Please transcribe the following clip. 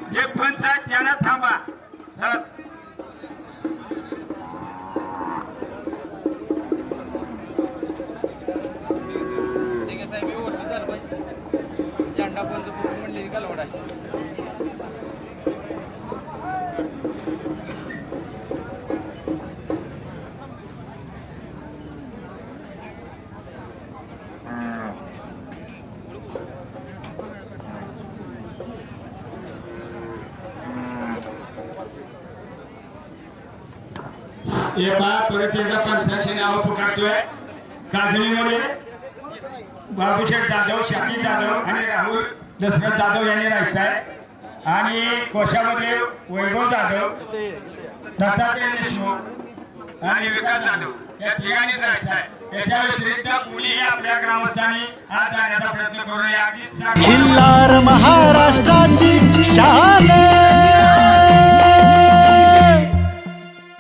हे पंचायत यांना थांबा चल. ठीक आहे साहेब व्यवस्थित झालं पाहिजे. झेंडा पंच म्हणले का लोड आहे. परत एकदा पंचांचे नाव पुकारतोय. काजळीमध्ये बाबूशेठ जाधव, शाकी जाधव आणि राहुल दशरथ जाधव यांनी राहायचं आहे. आणि कोशामध्ये वैभव जाधव, दत्तात्रय देशमुख आणि विकास जाधव या ठिकाणी राहायचं आहे. याच्या व्यतिरिक्त कुणीही आपल्या ग्रामस्थांनी आज जाण्याचा प्रयत्न करू नये. अगदी खिल्लार महाराष्ट्राची शान